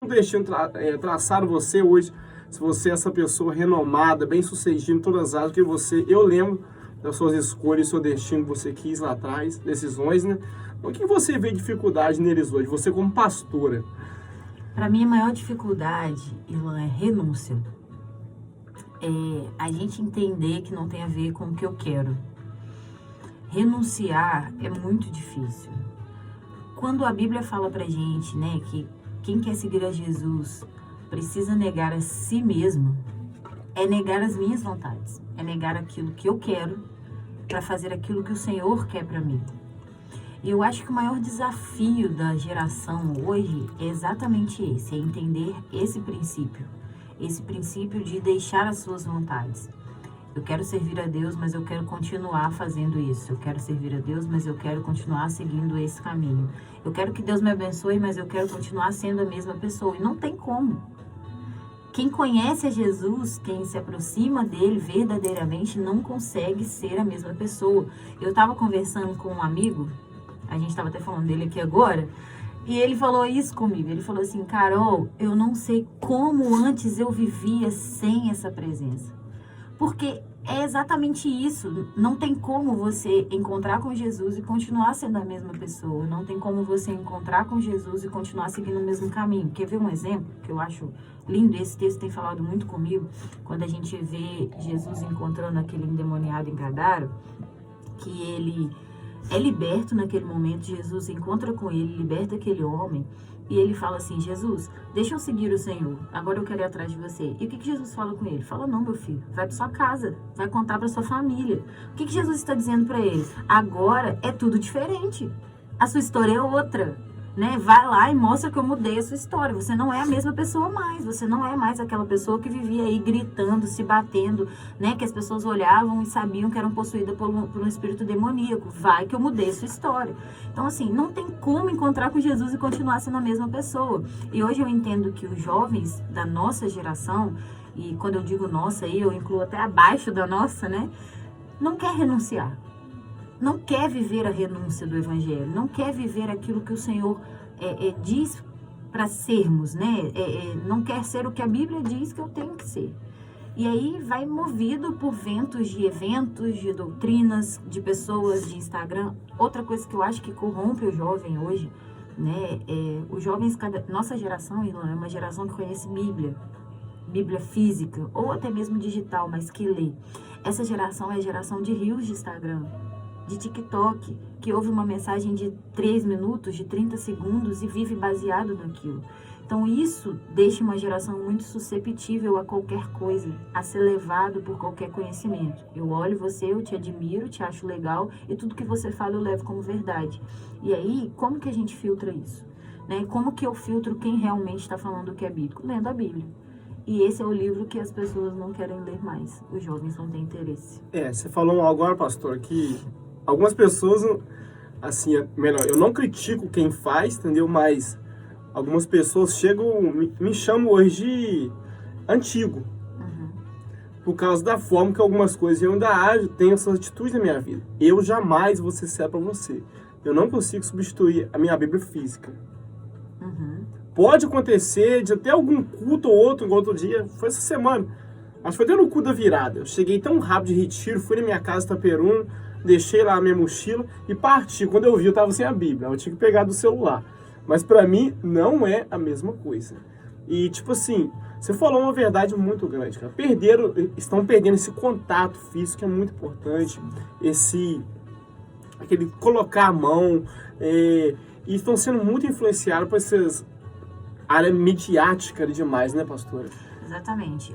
destino traçado você hoje, se você é essa pessoa renomada, bem-sucedida em todas as áreas que você, eu lembro das suas escolhas, seu destino que você quis lá atrás, decisões, né? O que você vê dificuldade neles hoje, você como pastora? Para mim, a maior dificuldade, Ilan, é renúncia. É a gente entender que não tem a ver com o que eu quero. Renunciar é muito difícil. Quando a Bíblia fala pra gente, né, que quem quer seguir a Jesus precisa negar a si mesmo, é negar as minhas vontades, é negar aquilo que eu quero para fazer aquilo que o Senhor quer para mim. E eu acho que o maior desafio da geração hoje é exatamente esse, é entender esse princípio de deixar as suas vontades. Eu quero servir a Deus, mas eu quero continuar fazendo isso. Eu quero servir a Deus, mas eu quero continuar seguindo esse caminho. Eu quero que Deus me abençoe, mas eu quero continuar sendo a mesma pessoa. E não tem como. Quem conhece a Jesus, quem se aproxima dele verdadeiramente, não consegue ser a mesma pessoa. Eu estava conversando com um amigo, a gente estava até falando dele aqui agora, e ele falou isso comigo. Ele falou assim: Carol, eu não sei como antes eu vivia sem essa presença. Porque é exatamente isso. Não tem como você encontrar com Jesus e continuar sendo a mesma pessoa. Não tem como você encontrar com Jesus e continuar seguindo o mesmo caminho. Quer ver um exemplo que eu acho lindo? Esse texto tem falado muito comigo. Quando a gente vê Jesus encontrando aquele endemoniado em Gadara, que ele é liberto naquele momento. Jesus encontra com ele, liberta aquele homem. E ele fala assim: Jesus, deixa eu seguir o Senhor, agora eu quero ir atrás de você. E o que Jesus fala com ele? Fala: não, meu filho, vai para sua casa, vai contar para sua família. O que Jesus está dizendo para ele? Agora é tudo diferente, a sua história é outra, né? Vai lá e mostra que eu mudei a sua história. Você não é a mesma pessoa mais, você não é mais aquela pessoa que vivia aí gritando, se batendo, né? Que as pessoas olhavam e sabiam que eram possuídas por um espírito demoníaco. Vai que eu mudei a sua história. Então, assim, não tem como encontrar com Jesus e continuar sendo a mesma pessoa. E hoje eu entendo que os jovens da nossa geração, e quando eu digo nossa aí, eu incluo até abaixo da nossa, né? Não quer renunciar. Não quer viver a renúncia do Evangelho, não quer viver aquilo que o Senhor diz para sermos, né? Não quer ser o que a Bíblia diz que eu tenho que ser. E aí vai movido por ventos de eventos, de doutrinas, de pessoas, de Instagram. Outra coisa que eu acho que corrompe o jovem hoje, né? Os jovens, nossa geração, Ilan, é uma geração que conhece Bíblia física, ou até mesmo digital, mas que lê. Essa geração é a geração de rios de Instagram, de TikTok, que ouve uma mensagem de 3 minutos, de 30 segundos e vive baseado naquilo. Então isso deixa uma geração muito susceptível a qualquer coisa, a ser levado por qualquer conhecimento. Eu olho você, eu te admiro, te acho legal e tudo que você fala eu levo como verdade. E aí, como que a gente filtra isso? Né? Como que eu filtro quem realmente está falando o que é bíblico? Lendo a Bíblia. E esse é o livro que as pessoas não querem ler mais. Os jovens não têm interesse. Você falou agora, pastor, que algumas pessoas, assim, melhor, eu não critico quem faz, entendeu? Mas algumas pessoas chegam, me chamam hoje de antigo. Uhum. Por causa da forma que algumas coisas eu ainda ajo, tenho essas atitudes na minha vida. Eu jamais vou ser sério pra você. Eu não consigo substituir a minha Bíblia física. Uhum. Pode acontecer de até algum culto ou outro, igual outro dia, foi essa semana. Acho que foi até no culto da virada. Eu cheguei tão rápido de retiro, fui na minha casa, Itaperuna, deixei lá a minha mochila e parti. Quando eu vi, eu tava sem a Bíblia. Eu tinha que pegar do celular. Mas pra mim, não é a mesma coisa. E, tipo assim, você falou uma verdade muito grande, cara. Estão perdendo esse contato físico, que é muito importante. Aquele colocar a mão. E estão sendo muito influenciados por essas área midiática demais, né, pastora? Exatamente.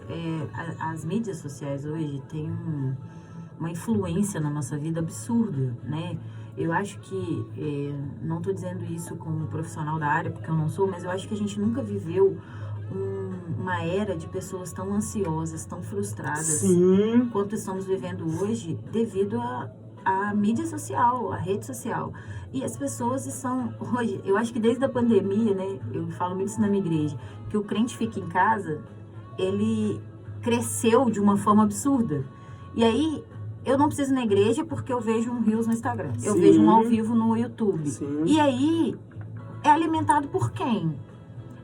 As mídias sociais hoje têm uma influência na nossa vida absurda, né? Eu acho que, não estou dizendo isso como profissional da área, porque eu não sou, mas eu acho que a gente nunca viveu uma era de pessoas tão ansiosas, tão frustradas, Sim, quanto estamos vivendo hoje, devido à mídia social, à rede social. E as pessoas são, hoje, eu acho que desde a pandemia, né, eu falo muito isso na minha igreja, que o crente fica em casa, ele cresceu de uma forma absurda. E aí, eu não preciso ir na igreja porque eu vejo um Reels no Instagram, eu vejo um ao vivo no YouTube. sim. E aí, é alimentado por quem?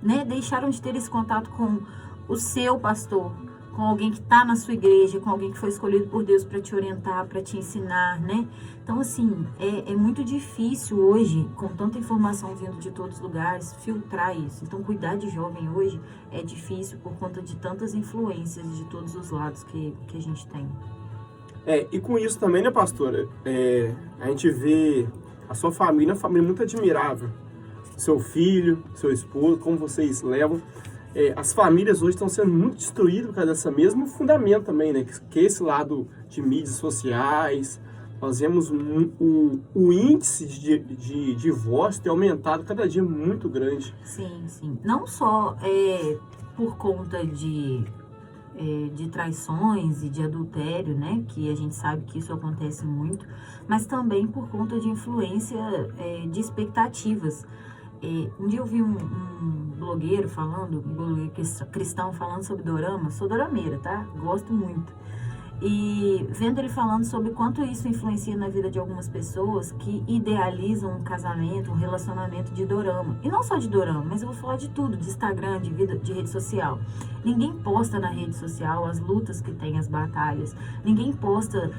né? Deixaram de ter esse contato com o seu pastor, com alguém que está na sua igreja, com alguém que foi escolhido por Deus para te orientar, para te ensinar, né? Então, assim, é muito difícil hoje, com tanta informação vindo de todos os lugares, filtrar isso. Então, cuidar de jovem hoje é difícil por conta de tantas influências de todos os lados que a gente tem. E com isso também, né, pastora? A gente vê a sua família, uma família muito admirável. Seu filho, seu esposo, como vocês levam. As famílias hoje estão sendo muito destruídas por causa desse mesmo fundamento também, né? Que é esse lado de mídias sociais. Nós vemos o índice de divórcio ter aumentado cada dia muito grande. Sim, sim. Não só por conta de traições e de adultério, né? Que a gente sabe que isso acontece muito, mas também por conta de influência de expectativas. Um dia eu vi um blogueiro cristão falando sobre dorama. Sou dorameira, tá? Gosto muito. E vendo ele falando sobre quanto isso influencia na vida de algumas pessoas que idealizam um casamento, um relacionamento de dorama. E não só de dorama, mas eu vou falar de tudo, de Instagram, de rede social. Ninguém posta na rede social as lutas que tem, as batalhas. Ninguém posta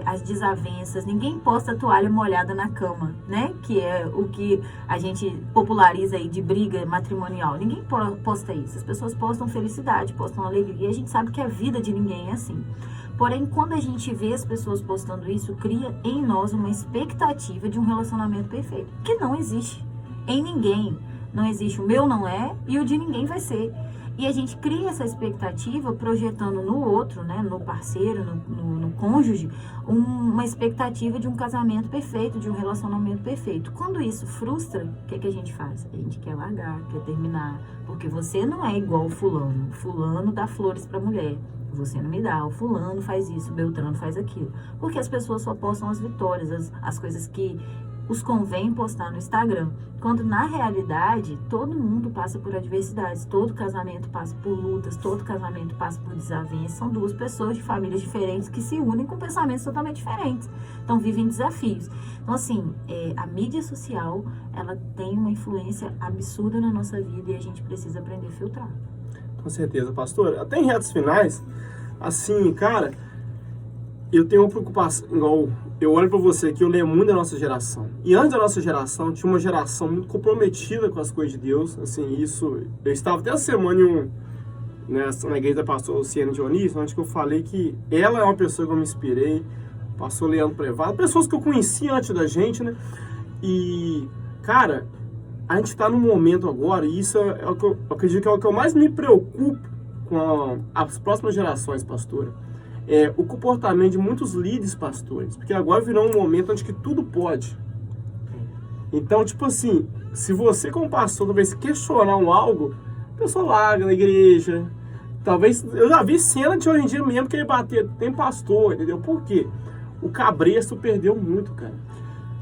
as desavenças. Ninguém posta a toalha molhada na cama, né? Que é o que a gente populariza aí de briga matrimonial. Ninguém posta isso. As pessoas postam felicidade, postam alegria. E a gente sabe que a vida de ninguém é assim. Porém, quando a gente vê as pessoas postando isso, cria em nós uma expectativa de um relacionamento perfeito, que não existe em ninguém. Não existe, o meu não é e o de ninguém vai ser. E a gente cria essa expectativa projetando no outro, né, no parceiro, no cônjuge, uma expectativa de um casamento perfeito, de um relacionamento perfeito. Quando isso frustra, o que a gente faz? A gente quer largar, quer terminar, porque você não é igual o fulano. Fulano dá flores para mulher. Você não me dá, o fulano faz isso, o Beltrano faz aquilo. Porque as pessoas só postam as vitórias, as coisas que os convém postar no Instagram. Quando, na realidade, todo mundo passa por adversidades, todo casamento passa por lutas, todo casamento passa por desavenças. São duas pessoas de famílias diferentes que se unem com pensamentos totalmente diferentes. Então, vivem desafios. Então, assim, a mídia social, ela tem uma influência absurda na nossa vida e a gente precisa aprender a filtrar. Com certeza, pastor. Até em retos finais, assim, cara, eu tenho uma preocupação, igual eu olho pra você aqui, eu lembro muito da nossa geração. E antes da nossa geração, tinha uma geração muito comprometida com as coisas de Deus, assim, isso... Eu estava até a semana na igreja da pastora Luciana Dionísio, onde que eu falei que ela é uma pessoa que eu me inspirei, pastor Leandro Prevado, pessoas que eu conhecia antes da gente, né? E, cara... A gente está num momento agora, e isso é o que eu acredito que é o que eu mais me preocupo com as próximas gerações, pastora. É o comportamento de muitos líderes pastores. Porque agora virou um momento onde que tudo pode. Então, tipo assim, se você como pastor talvez questionar algo, a pessoa larga na igreja. Talvez, eu já vi cena de hoje em dia mesmo que ele bater, tem pastor, entendeu? Por quê? O cabresto perdeu muito, cara.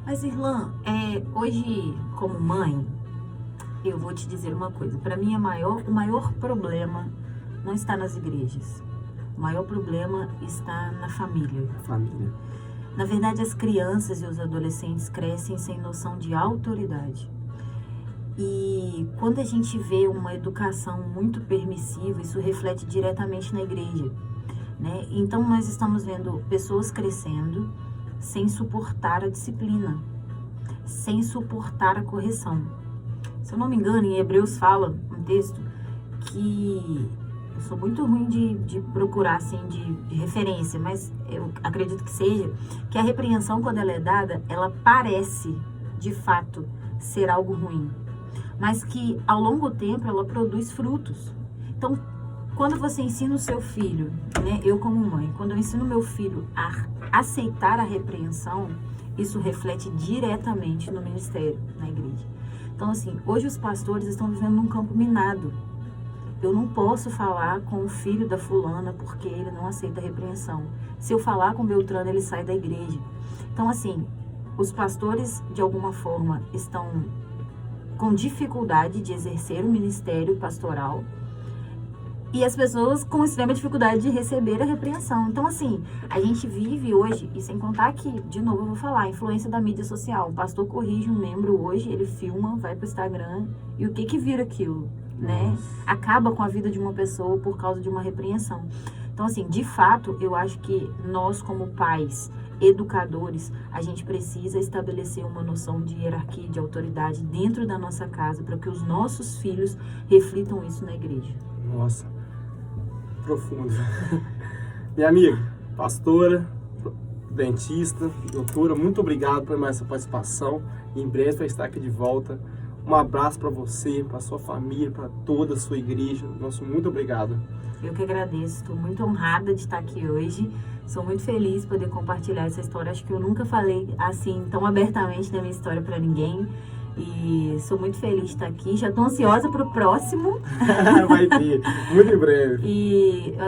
Mas, Irlan, hoje, como mãe, eu vou te dizer uma coisa. Para mim, o maior problema não está nas igrejas. O maior problema está na família. Família. Na verdade, as crianças e os adolescentes crescem sem noção de autoridade. E quando a gente vê uma educação muito permissiva, isso reflete diretamente na igreja, né? Então, nós estamos vendo pessoas crescendo sem suportar a disciplina, sem suportar a correção. Se eu não me engano, em Hebreus fala um texto que eu sou muito ruim de procurar, assim, de referência, mas eu acredito que seja, que a repreensão, quando ela é dada, ela parece, de fato, ser algo ruim, mas que, ao longo tempo, ela produz frutos. Então, quando você ensina o seu filho, né, eu como mãe, quando eu ensino meu filho a aceitar a repreensão, isso reflete diretamente no ministério, na igreja. Então, assim, hoje os pastores estão vivendo num campo minado. Eu não posso falar com o filho da fulana porque ele não aceita a repreensão. Se eu falar com o Beltrano, ele sai da igreja. Então, assim, os pastores, de alguma forma, estão com dificuldade de exercer o ministério pastoral e as pessoas com extrema dificuldade de receber a repreensão. Então, assim, a gente vive hoje, e sem contar que, de novo eu vou falar, a influência da mídia social. O pastor corrige um membro hoje, ele filma, vai pro Instagram, e o que vira aquilo? né? Acaba com a vida de uma pessoa por causa de uma repreensão. Então, assim, de fato, eu acho que nós, como pais, educadores, a gente precisa estabelecer uma noção de hierarquia, de autoridade dentro da nossa casa, para que os nossos filhos reflitam isso na igreja. Nossa, profundo. Minha amiga, pastora, dentista, doutora, muito obrigado por mais essa participação. Em breve vai estar aqui de volta. Um abraço para você, para sua família, para toda a sua igreja. Nosso muito obrigado. Eu que agradeço, estou muito honrada de estar aqui hoje. Sou muito feliz de poder compartilhar essa história. Acho que eu nunca falei assim tão abertamente da minha história para ninguém. E sou muito feliz de estar aqui. Já estou ansiosa para o próximo. Vai ter, muito em breve. E